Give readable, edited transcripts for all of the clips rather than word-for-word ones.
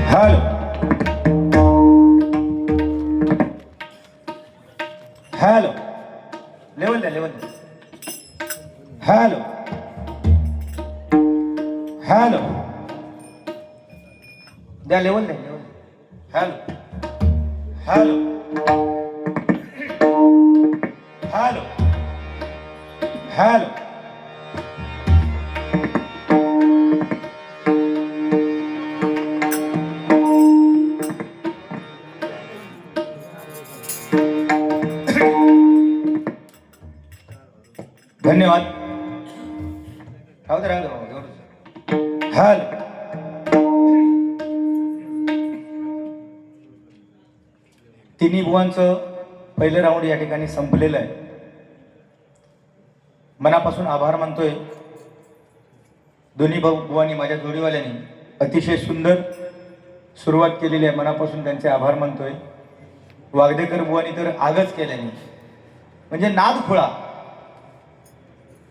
Hello hello level द्या level द्या. Hello hello द्या लेवल द्या level. Hello hello hello hello धन्यवाद. राहू दे हॅलो तिन्ही बुवांचं पहिलं राऊंड या ठिकाणी संपलेलं आहे. मनापासून आभार मानतोय दोन्ही बुवांनी, माझ्या जोडीवाल्यांनी अतिशय सुंदर सुरुवात केलेली आहे. मनापासून त्यांचे आभार मानतोय. वागदेकर बुवांनी तर आगच केल्याने म्हणजे नाद खुळा,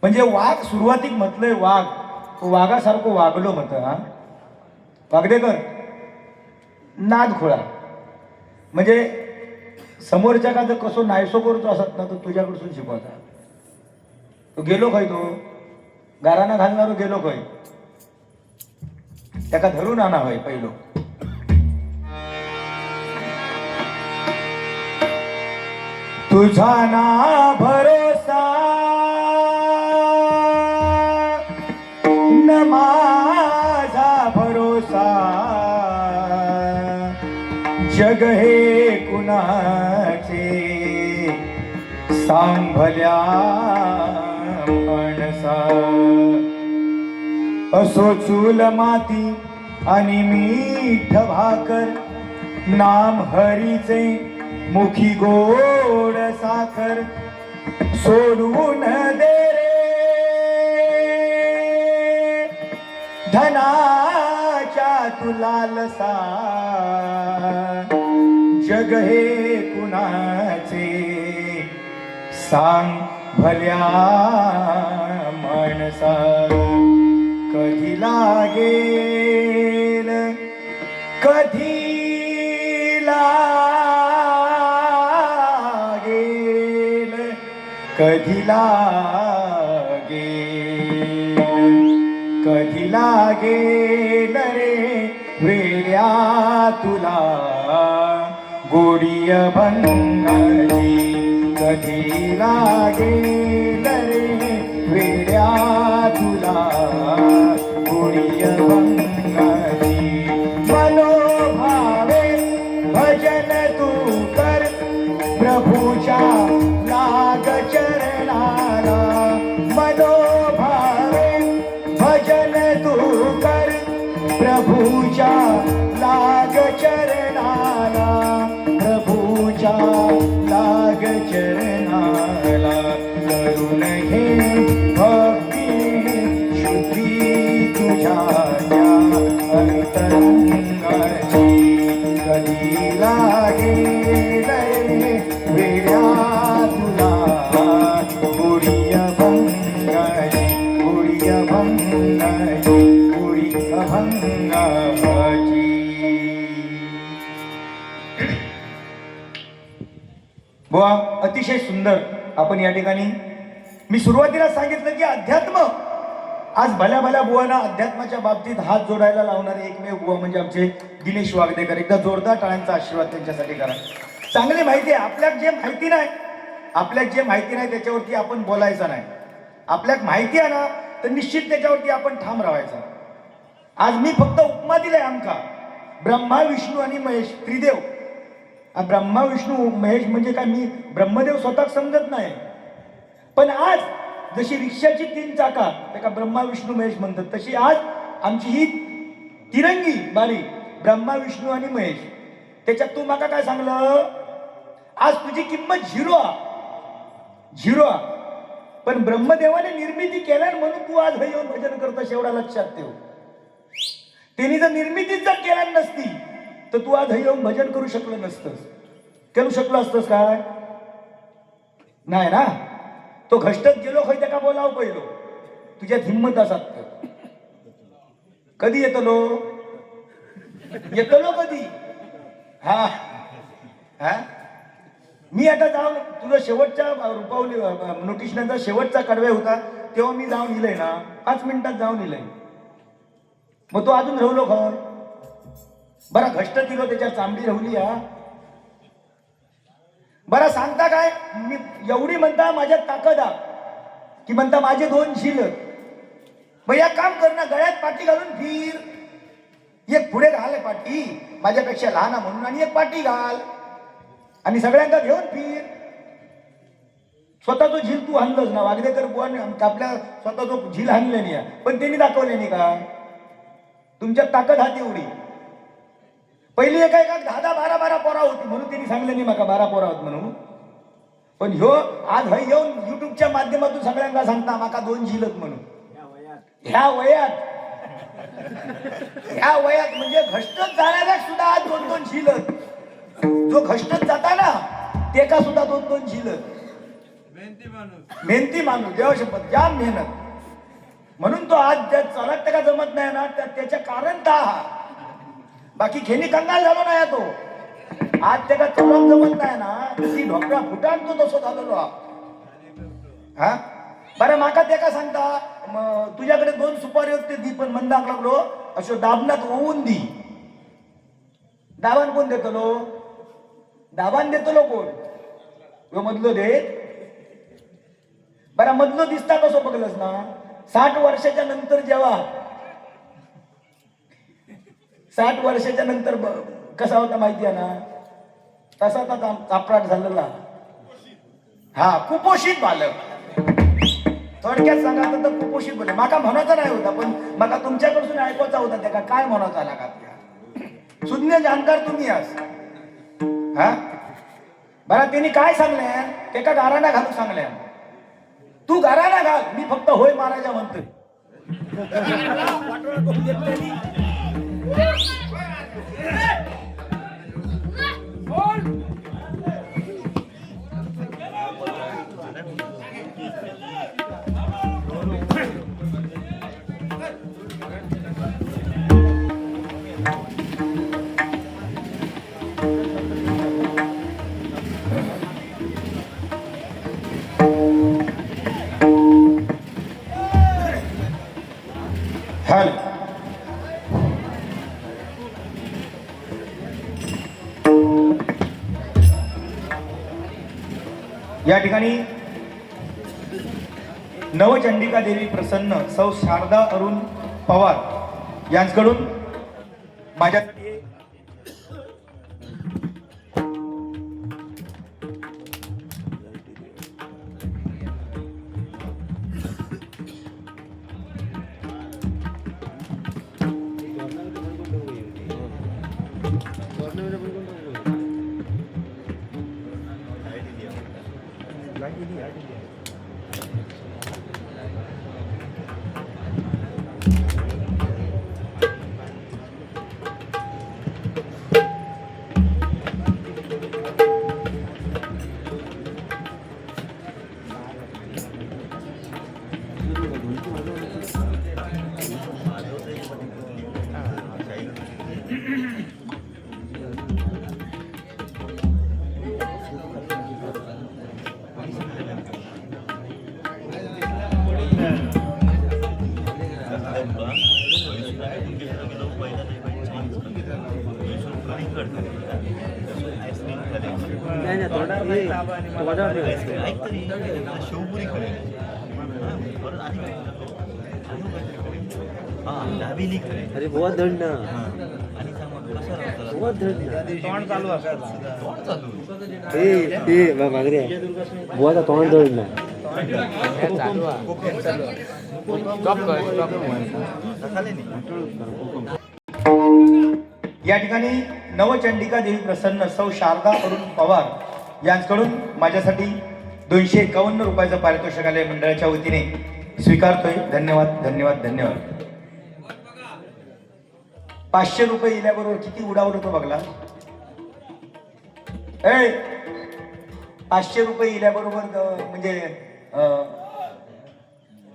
म्हणजे वाघ सुरुवातीक म्हटलंय वाघ, वाघासारखं वागलो म्हटलं. हा वागदेकर नाद खुळा म्हणजे समोरच्या का जर कसं नायसो करतो असत ना तर तुझ्याकडसून शिकवता. तो गेलो खय, तो गाराना घालणारो गेलो खय, त्याका धरून आणा होय पहिलो. तुझा ना भरोसा न माझा भरोसा, जग हे कुणाचे सांभल्या माणसा. असो चूल माती आणि मीठ भाकर, नाम हरीचे मुखी गोड साखर. सोडून दे रे धनाच्या तुलालसा, जग हे कुणाचे सांग भल्या माणसा. कधी लागेल कधी लागेल कधी लागेल कधी लागेल रे वेड्या तुला गोडी अभंगाची. कधी लागेल रे वेड्या तुला गोडी अभंगाची. मनोभावे भजन तू कर प्रभूच्या लाग चरणाला. मनोभावे भजन तू कर प्रभूच्या लाग चरणाला. प्रभूच्या लाग चरणाला करून घे भक्ती शुद्धी तुझ्या अंतरंगाची. कधी लागेल वेड्या तुला गोडी अभंगाची. गोडी अभंगाची गोडी अभंगाची. बुवा अतिशय सुंदर आपण या ठिकाणी, मी सुरुवातीला सांगितलं की अध्यात्म, आज भल्या भल्या बुवांना अध्यात्माच्या बाबतीत हात जोडायला लावणारे एकमेव बुवा म्हणजे आमचे दिनेश वागदेकर. एकदा जोरदार टाळ्यांचा आशीर्वाद त्यांच्यासाठी करा. चांगली माहिती आहे आपल्याला, जे माहिती नाही आपल्याला जे माहिती नाही त्याच्यावरती आपण बोलायचं नाही. आपल्याला माहिती आहे ना तर निश्चित त्याच्यावरती आपण ठाम राहायचा. आज मी फक्त उपमा दिलाय आमका ब्रह्मा विष्णू आणि महेश त्रिदेव. ब्रह्मा विष्णू महेश म्हणजे काय, मी ब्रह्मदेव स्वतः समजत नाही. पण आज जशी रिक्षाची 3 चाका त्याला ब्रह्मा विष्णू महेश म्हणतात, तशी आज आमची ही तिरंगी बारी ब्रह्मा विष्णू आणि महेश. त्याच्यात तू माका काय सांगलं, आज तुझी किंमत झिरो झिरो. पण ब्रह्मदेवाने निर्मिती केल्या म्हणून तू आज हे येऊन भजन करतोस, एवढा लक्षात ठेव. त्यांनी जर निर्मितीच जर केल्या नसती तर तू आज हे येऊन भजन करू शकलं नसतंस. करू शकलो असतंस काय, नाही ना. तो घष्टत गेलो खय त्याका बोलाव पहिलो, तुझ्यात हिंमत असत कधी येतलो येतलो कधी? हा हा मी आता जाऊन तुझं शेवटच्या रुपावली नोटीस नंतर शेवटचा कडवे होता तेव्हा मी जाऊन इलय ना 5 मिनिटात जाऊन इलय. मग तो अजून राहलो खर बरा घष्ट दिलो त्याच्यावर चांबडी राहली हा. बरा सांगता काय मी एवढी म्हणता माझ्यात ताकद आ की म्हणता माझे 2 झील. भैया काम कर ना गळ्यात पाठी घालून फिर. एक पुढे घाल पाठी माझ्यापेक्षा लहान म्हणून आणि एक पाठी घाल आणि सगळ्यांना घेऊन फिर. स्वतः तो झील तू हाणलंच ना वागदेकर बुवाने आपल्या स्वतः तो झील हाणले नाही पण त्यांनी दाखवले नाही का तुमच्यात ताकद हात एवढी. पहिली एका 10-12 पोरा होती म्हणून त्यांनी सांगले नाही माका 12 पोरा होत म्हणून. पण ह्यो आज हय येऊन युट्यूबच्या माध्यमातून सगळ्यांना सांगता माका 2 झीलत म्हणून. ह्या वयात म्हणजे घष्टच जाणाऱ्या सुद्धा आज 2-2 झीलत. जो घष्टच जाता ना ते का सुद्धा 2-2 झीलत. मेहनती माणूस देवा शपथ जाम मेहनत. म्हणून तो आज ज्या चालत का जमत नाही ना त्याच्या कारण का बाकी खेनी कंगाल झालो ना तो. आज त्याला चलत जमत नाही ना ती ढोकळा फुटान तो तसं झालेलो हा. बरं माका ते का सांगता तुझ्याकडे 2 सुपारी होते दी पण मंदाक लागलो अशो दाबनात होऊन दी. दाबान कोण देतलो? दाबान देतलो कोण? तो मधलो देत. बरं मधलो दिसता कसं बघलंस ना 60 वर्षाच्या नंतर जेव्हा 60 वर्षाच्या नंतर कसा होता माहिती आहे ना तसा तर चापराट झालेला हा कुपोषित बालक. थोडक्यात सांगा तर कुपोषित बोले माका म्हणायचा नाही होता पण माका तुमच्याकडून ऐकवायचा होता त्या काय म्हणायचा आला का शून्य जाणकार तुम्ही आज हा. बरं त्यांनी काय सांगले ते का गाराणा घालू सांगल्या. तू गाराणा घाल मी फक्त होय महाराजा म्हणतोय. या ठिकाणी नवचंडिका देवी प्रसन्न सौ शारदा अरुण पवार यांच्याकडून माझ्यासाठी अरे बहुत धड ना बहुत धड तोंड चालू मागरे बुवाचा तोंड धड ना या ठिकाणी नवचंडिका देवी प्रसन्न सौ शारदा अरुण पवार यांच्याकडून माझ्यासाठी 251 रुपयाचं पारितोषिकालय मंडळाच्या वतीने स्वीकारतोय. धन्यवाद धन्यवाद धन्यवाद. 500 रुपये इल्याबरोबर किती उडावलं तो बघला. 500 रुपये इल्याबरोबर म्हणजे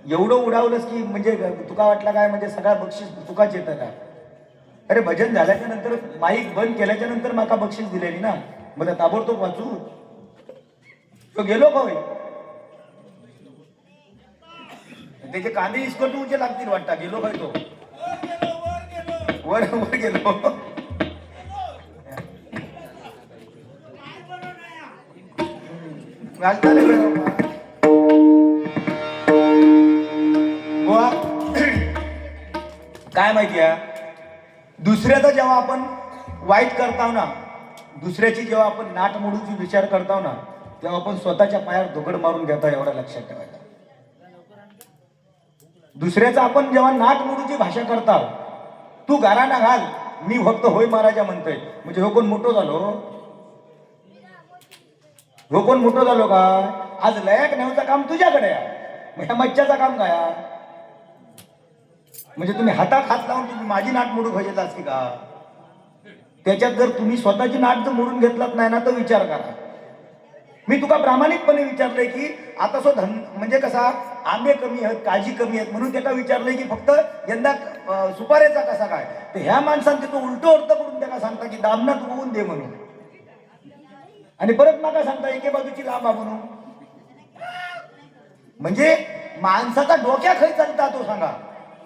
एवढं उडावलंस की म्हणजे तुका वाटलं काय म्हणजे सगळा बक्षीस तुकाच येतं का. अरे भजन झाल्याच्या नंतर माईक बंद केल्याच्या नंतर माका बक्षीस दिलेली ना, मला ताबडतोब वाचू तो गेलो का होय? त्याचे कांदे इस्कटूचे लागतील वाटता, गेलो काय तो वर वर गेलो. घालता रे बाबा. बुवा, काय माहिती आहे, दुसऱ्याचा जेव्हा आपण वाईट करताव ना, दुसऱ्याची जेव्हा आपण नाट मोडूची विचार करताव ना, तेव्हा आपण स्वतःच्या पायावर दगड मारून घेता, एवढं लक्षात ठेवायला. दुसऱ्याचा आपण जेव्हा नाट मोडूची भाषा करताव, तू गाराणा घाल, मी फक्त होय महाराजा म्हणतोय, म्हणजे हो कोण मोठं झालो, हो कोण मोठं झालो का? आज लयाक नेवचं काम तुझ्याकडे आहे, मग ह्या मच्छाचं काम काय आहे? म्हणजे तुम्ही हातात हात लावून तुम्ही माझी नाट मोडू पाहिजे असती का? त्याच्यात जर तुम्ही स्वतःची नाट जर मोडून घेतलात नाही ना, तर विचार करा. मी तुका प्रामाणिकपणे विचारलंय की आता सो म्हणजे कसा आंबे कमी आहेत, काजी कमी आहेत, म्हणून त्याला विचारलंय की फक्त यंदा सुपाऱ्याचा कसा काय, तर ह्या माणसांचे तो उलटो अर्थ करून त्याला सांगता की दामनात होऊन दे म्हणून, आणि परत माका सांगता एके बाजूची लांबा म्हणून. म्हणजे माणसाचा डोक्या खाली चालता तो सांगा,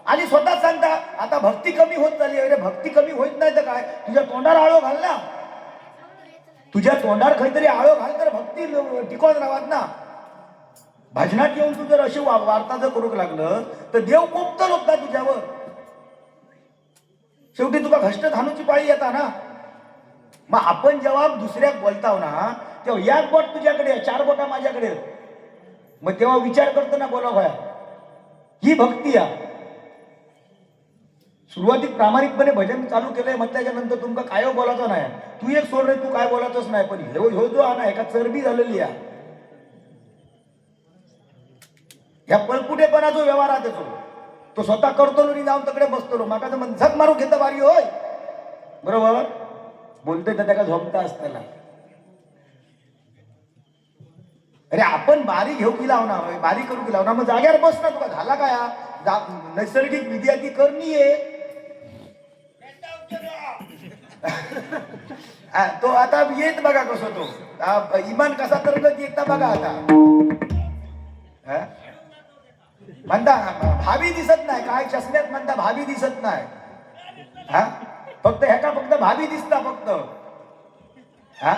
आणि स्वतः सांगता आता भक्ती कमी होत चालली. अरे भक्ती कमी होत नाही तर काय, तुझ्या तोंडावर आळो घाल ना, तुझ्या तोंडावर काहीतरी आळो घाल तर भक्ती टिकवत राहत ना. भजनात येऊन तू जर अशी वार्ता जर करू लागलं तर देव कोपतं लोकता तुझ्यावर, शेवटी तुका घष्ट धानूची पाळी येता ना. मग आपण जेव्हा दुसऱ्याक बोलताव ना, तेव्हा एक बोट तुझ्याकडे, चार बोटा माझ्याकडे, मग तेव्हा विचार करतो ना बोला भया, ही भक्ती आहे. सुरुवातीत प्रामाणिकपणे भजन चालू केलंय म्हटल्याच्या नंतर तुमका काय बोलायचं नाही, तू एक सोड रे, तू काय बोलायचंच नाही, पण ह्यो जो आहे ना, एका चरबी झालेली आहे, ह्या पळपुटेपणा जो व्यवहार आहे तो स्वतः करतो आणि जाऊन तकडे बसतो, माका तर मग झक मारून घेतं बारी होय, बरोबर बोलतोय तर त्याला झोपता असताना. अरे आपण बारी घेऊ की लावणार, बारी करू की लावणार, मग जाग्यावर बस ना, तुला झाला काय, नैसर्गिक विद्या ती करणी आहे. तो आता येत बघा कसं, तो इमान कसा तर येता बघा आता. म्हणता भावी दिसत नाही काय, चष्म्यात म्हणता भावी दिसत नाही, हा फक्त ह्याका फक्त भावी दिसता फक्त, हा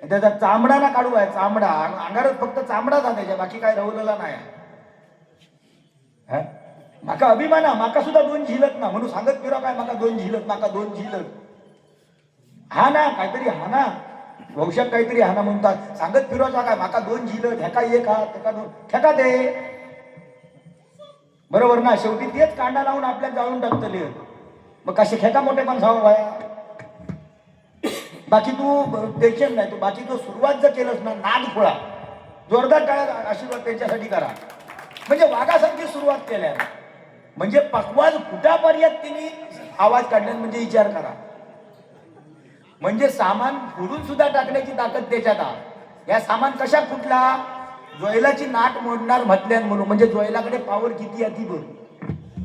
त्याचा चामडा ना काढू आहे, चामडा अंगारच फक्त चामडा जा त्याच्या, बाकी काय रवलेला नाही. माका अभिमान, माका सुद्धा दोन झिलत ना, म्हणून सांगत फिरा काय माका दोन झिलत, माका दोन झिलत, हा ना काहीतरी, हा ना भविष्यात काहीतरी, हा ना म्हणतात सांगत फिरवायचा काय, माका दोन झिलत, ह्याका एक हात, ह्याका दोन, ठेका दे, बरोबर ना. शेवटी तेच कांडा लावून आपल्याला जाळून टाकतले, मग कसे खेका मोठे पण जावं बाया. बाकी तू टेन्शन नाही, तू बाकी तो सुरुवात जर केलंस ना, नाद फोळा, जोरदार टाळ्या आशीर्वाद त्यांच्यासाठी करा. म्हणजे वाघासारखी सुरुवात केल्या, म्हणजे पकवाज फुटापर्यंत तिने आवाज काढला, म्हणजे विचार करा, म्हणजे सामान फोडून सुद्धा टाकण्याची ताकद त्याच्यात आहे. या सामान कशा फुटला, जोयलाची नाट मोडणार म्हटल्यान म्हणून, म्हणजे जोयलाकडे पावर किती आहे ती बघ,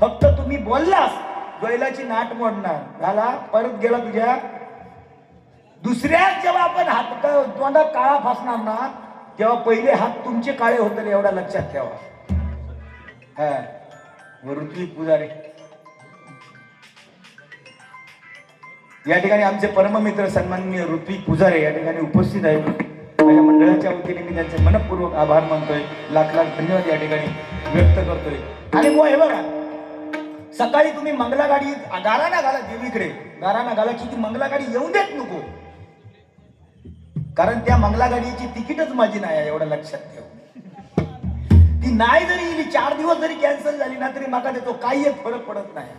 फक्त तुम्ही बोललास जोयलाची नाट मोडणार झाला, परत गेला तुझ्या दुसऱ्या. जेव्हा आपण हात तोंडात काळा फासणार ना, तेव्हा पहिले हात तुमचे काळे होते, एवढा लक्षात ठेवा. हा ऋत्विक पुजारी या ठिकाणी आमचे परममित्र सन्माननीय ऋत्विक पुजारे या ठिकाणी उपस्थित आहेत. माझ्या मंडळाच्या वतीने मी त्यांचे मनपूर्वक आभार मानतोय, लाख लाख धन्यवाद या ठिकाणी व्यक्त करतोय. आणि बुवा हे बघा, सकाळी तुम्ही मंगला गाडी गाराणा घाला देवीकडे, गाराणा घालाची ती मंगला गाडी येऊन देत नको, कारण त्या मंगला गाडीची तिकीटच माझी नाही आहे, एवढं लक्षात ठेव. ती नाही जरी येईल, 4 दिवस जरी कॅन्सल झाली ना, तरी माका त्याचा काही एक फरक पडत नाही.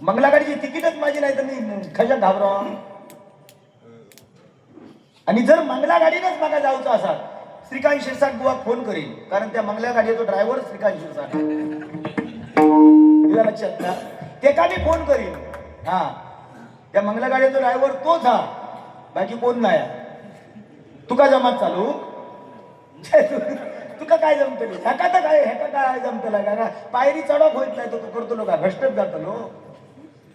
मंगला गाडीची तिकीटच माझी नाही तर मी कशा घाबरा. आणि जर मंगला गाडीनच मागा जाऊचं असा, श्रीकांत शिरसाट बुवा फोन करीन, कारण त्या मंगला गाडीचा ड्रायव्हर श्रीकांत शिरसाट, लक्षात ना, ते का मी फोन करीन. हा त्या मंगला गाडीचा ड्रायव्हर तोच हा, बाकी कोण नाही. तुका जमात चालू तुका काय जमतली ह्याका काय जमतला का पायरी चढप होत नाही तो करतो लोक भ्रष्टच जातलो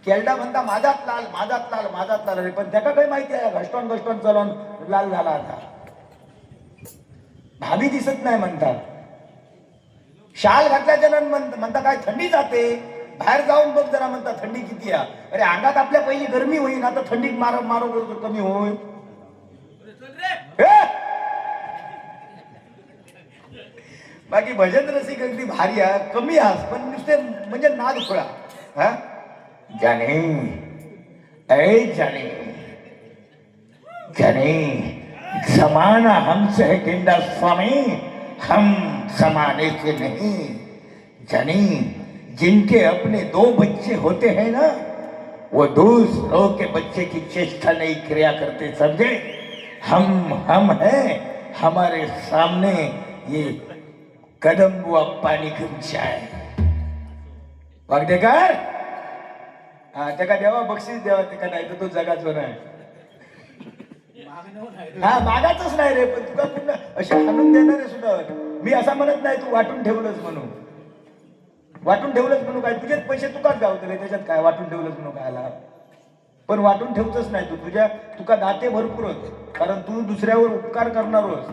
केलडा म्हणता माझात लाल रे पण त्याका काही माहिती आहे घष्टन चलून लाल झाला आता भाभी दिसत नाही म्हणतात शाल घातल्याच्या नंतर म्हणता काय थंडी जाते बाहेर जाऊन बघ जरा म्हणता थंडी किती आहे अरे अंगात आपल्या पहिली गरमी होईन आता थंडीत मारो कमी होय बाकी भजन रसिक अगदी भारी आहे कमी आस पण नुसते म्हणजे नाद खोळा हा जाने ऐ जाने जमाना हमसे है गिंडा स्वामी हम जमाने से नहीं जाने जिनके अपने 2 बच्चे होते हैं ना वो दूसरों के बच्चे की चेष्टा नहीं क्रिया करते समझे हम हैं हमारे सामने ये कदम बुआ पाणी घेऊन जाय वागदेकर हा त्याका देवा बक्षीस देवा त्याका नाही तर तो जगाचो नाही हा मागाचच नाही रे पण तुला पुन्हा अशी आणून देणार आहे सुद्धा मी असा म्हणत नाही तू वाटून ठेवलंच म्हणून काय तुझेच पैसे तुकाच गावतले त्याच्यात काय वाटून ठेवलंच म्हणून काय पण वाटून ठेवतच नाही तू तुका दाते भरपूर होत कारण तू दुसऱ्यावर उपकार करणारोस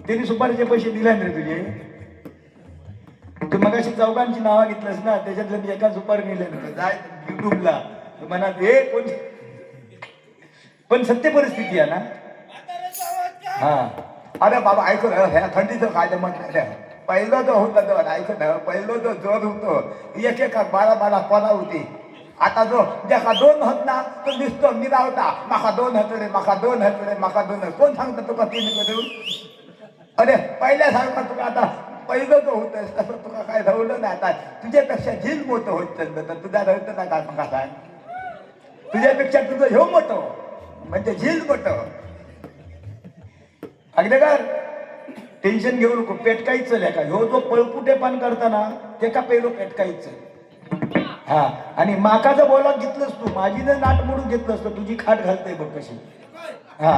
त्यांनी सुपारीचे पैसे दिले रे तुझे तू मगाशी चौघांची नावा घेतलंस ना त्याच्यातलं मी एका सुपारी नेले जाय युट्यूबला मनात हे कोण पण सत्य परिस्थिती आहे ना हा अरे बाबा ऐक ह्या थंडीचं काय म्हटलं पहिलं जो होतं ऐक ना पहिलं जो जोर होतो एक बाळा पदा होती आता जो ज्याका 2 होत ना तो दिसतो निरावता माका 2 हतडे कोण सांगतो तुका 3 करून अरे पहिल्यासारखा तुका आता पहिलं जो होत तसं तुका काय धावलं नाही आता तुझ्यापेक्षा झील मोठं होत तर तुझा धरत ना काय मग सांग तुझ्यापेक्षा तुझं ह्यो मोठं म्हणजे झील मोठं अगदेकर टेन्शन घेऊ नको पेटकाईच का ह्यो जो पळपुटेपण करताना ते का पहिलो पेटकाईच हा आणि माका जर बोला घेतलंस तू माझी जर नाट मोडून घेतलंस तर तुझी खाट घालते बघ कशी हा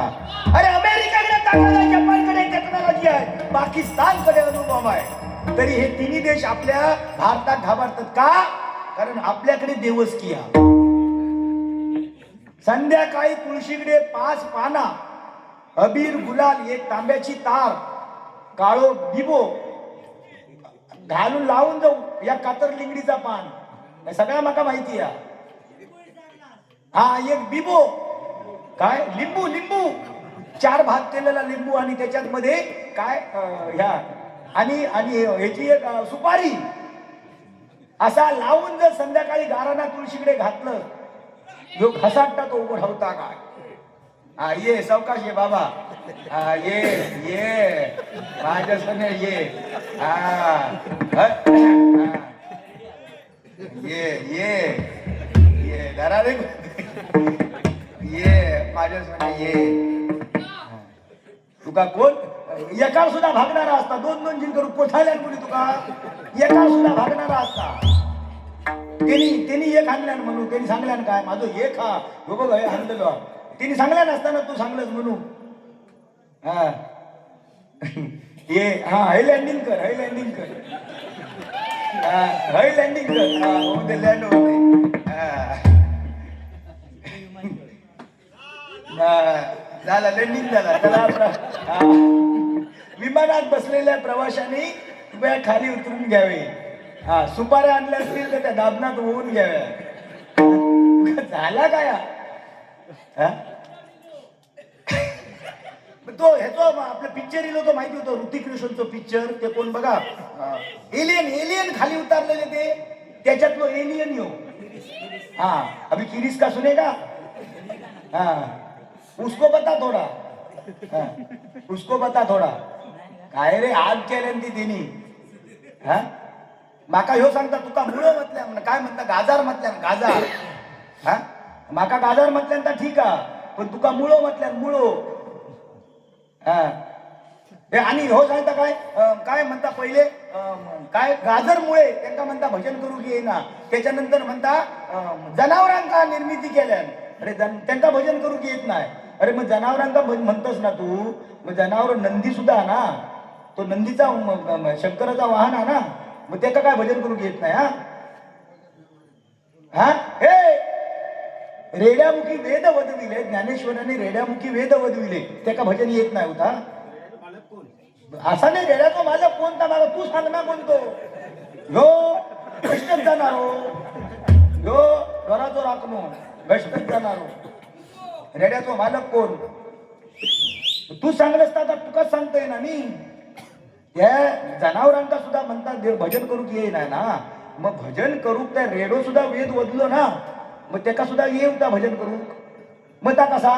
अरे अमेरिकेकडे ताकद जपानकडे टेक्नॉलॉजी आहे पाकिस्तानकडे अनुभव आहे तरी हे तिन्ही देश आपल्या भारतात घाबरतात का कारण आपल्याकडे देवस्की आहे संध्याकाळी तुळशीकडे 5 पाना अबीर गुलाल एक तांब्याची तार काळो बिबो घालून लावून जाऊ या कातर लिंगडीचा पान सगळ्या माका माहिती आहे हा एक बिबो काय लिंबू 4 भाग केलेला लिंबू आणि त्याच्यात मध्ये काय ह्या आणि ह्याची एक सुपारी असा लावून जर संध्याकाळी गाराना तुळशीकडे घातलं जो घसाटता तो उघडवता काय हा ये सावकाश ये बाबा हा ये माझ्या सने ये हा ये घरा रे ये माझ्या सने ये तुका कोण एका सुद्धा भागणारा असता 2 जिन करून कोठाल्यान मुली तुका एका सुद्धा भागणारा असता त्यांनी एक आणल्यान म्हणून त्यांनी सांगल्यान काय माझं एक हा हो बघ हे आणलेलो त्यांनी सांगल्या नसताना तू सांगलंस म्हणून हा ये हा हय लँडिंग कर हा लँडिंग कर हा होते लँड होते झाला लँडिंग झाला त्याला विमानात बसलेल्या प्रवाशांनी कृपया खाली उतरून घ्यावे हा सुपाऱ्या आणल्या असतील तर त्या दाबनात होऊन घ्याव्या झाला काय तो ह्याचो आपलं पिक्चर इलो तो माहिती होतो ऋतिक रोशनचं पिक्चर ते कोण बघा एलियन खाली उतारलेले ते त्याच्यातलो एलियन यो हा अभी किरीस का सुनेगा हा उसको बता थोडा काय रे आज केल्यान ती तिनी हा माका ह्यो सांगता तुका मुळो म्हटल्या काय म्हणता गाजार म्हटल्यान गाजार हा माका गाजार म्हटल्यान तर ठीक आहे पण तुका मुळो म्हटल्यान मुळो हा आणि हो सांगता काय म्हणता पहिले काय गाजरमुळे त्यांना म्हणता भजन करू की येईना त्याच्यानंतर म्हणता जनावरांका निर्मिती केल्यान अरे त्यांना भजन करू की येत नाही अरे मग जनावरांका म्हणतोस ना तू मग जनावर नंदी सुद्धा ना तो नंदीचा शंकराचा वाहन आहे ना, मग त्याका काय भजन करू येत नाही? हा हे रेड्यामुखी वेद वदविले, ज्ञानेश्वरांनी रेड्यामुखी वेद वदविले, त्याका भजन येत नाही होता? असा नाही, रेड्याचा मालक कोणता? मला तू सांग ना कोणतो? ह्यो गष्टच जाणारो, ह्यो घराचो राखणो गष्टच जाणारो. रेड्याचा मालक कोण? तू सांगलस तर तुका सांगतोय ना मी. त्या जनावरांका सुद्धा म्हणतात देव भजन करू की येईना ना, मग भजन करू त्या रेडो सुद्धा वेद वदलो ना, मग त्याका सुद्धा येऊ त्या भजन करू. मग त्या कसा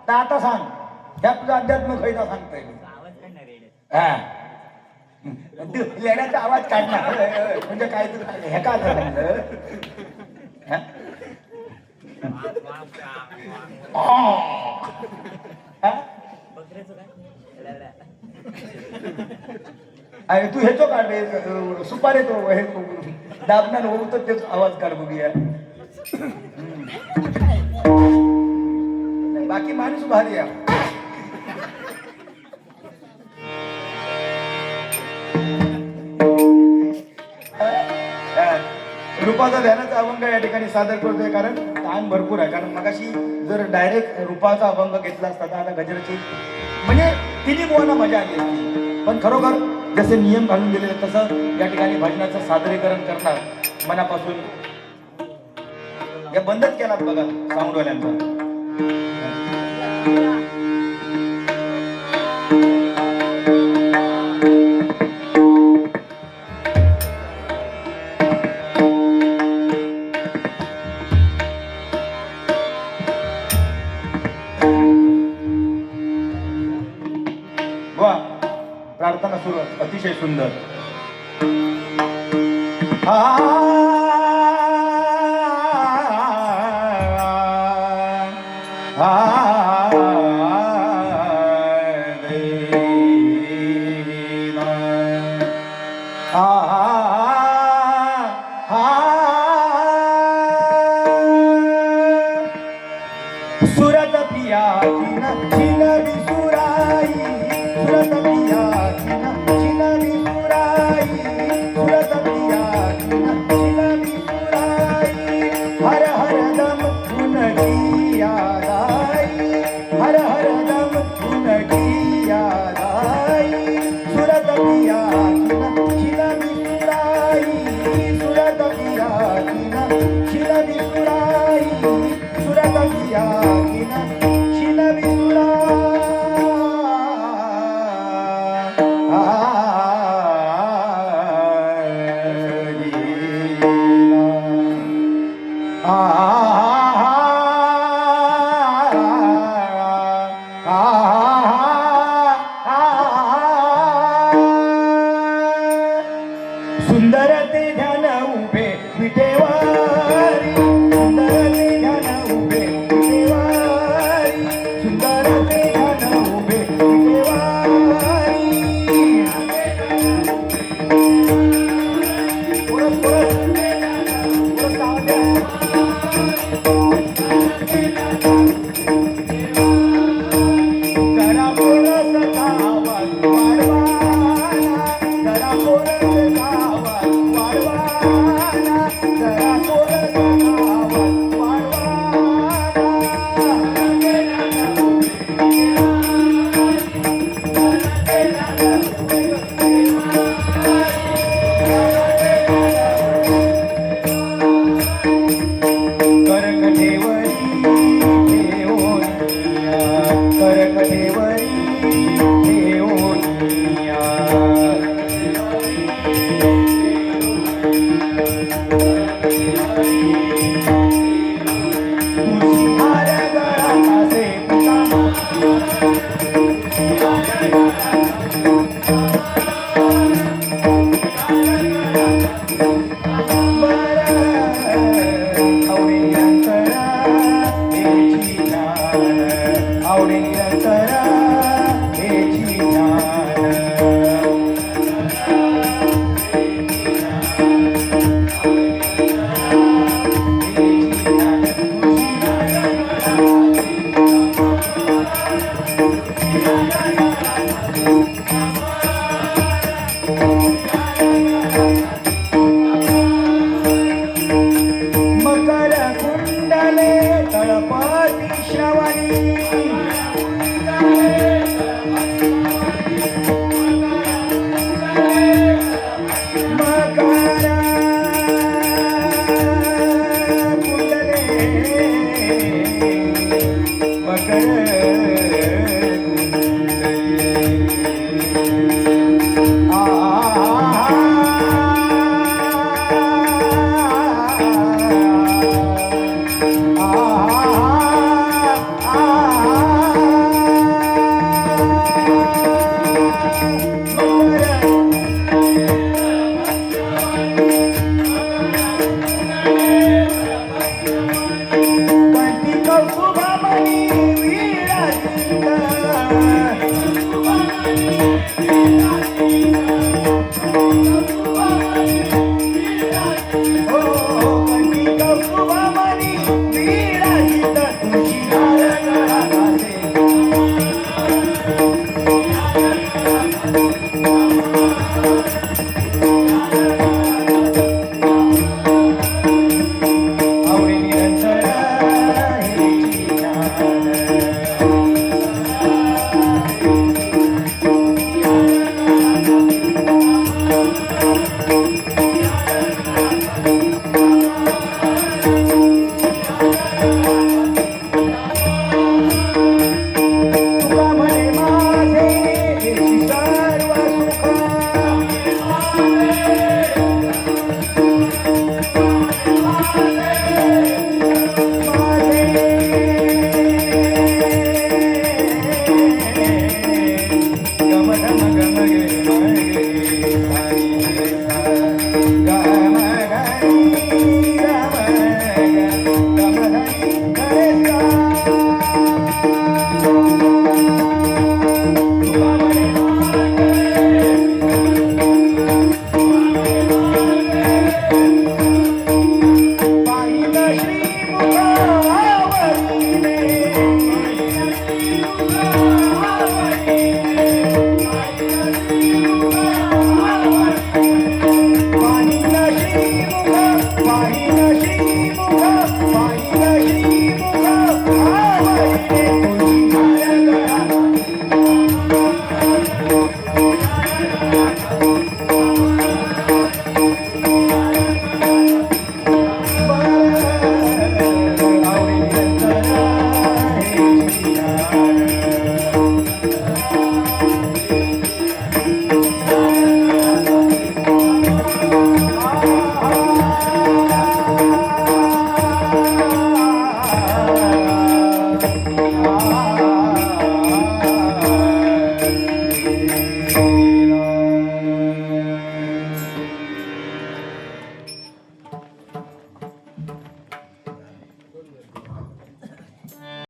तर आता सांग, त्या तुझा अध्यात्म खैता सांगतोय. हा लेण्याचा आवाज काढणार म्हणजे काय तू हे का सांगलं? अरे तू हेचो काढ रे, सुपारी तो हे दाबणार होऊ तर तेच आवाज काढ बघूया. बाकी माणूस भारी आहे. रूपाचा ध्यानाचा अभंग या ठिकाणी सादर करतोय, कारण टाइम भरपूर आहे. कारण मगाशी जर डायरेक्ट रूपाचा अभंग घेतला असता तर आता गजराची म्हणजे तिन्ही बुवांना मजा आली असती. पण खरोखर जसे नियम घालून दिले तसं या ठिकाणी भजनाचं सादरीकरण करणार मनापासून या बंदच केला बघा साऊंडवाल्यांचा. प्रार्थना सुरू, अतिशय सुंदर. सुरत पिया चिन विसुराई, सुरत पिया चिन विसुराई, सुरत पिया चिन विसुराई. हर हर दम उनकी याद आई, हर हर दम उनकी याद आई. सुरत पिया चिन विसुराई, सुरत पिया चिन विसुराई, सुरत पिया चिन आले तळपती श्रावणी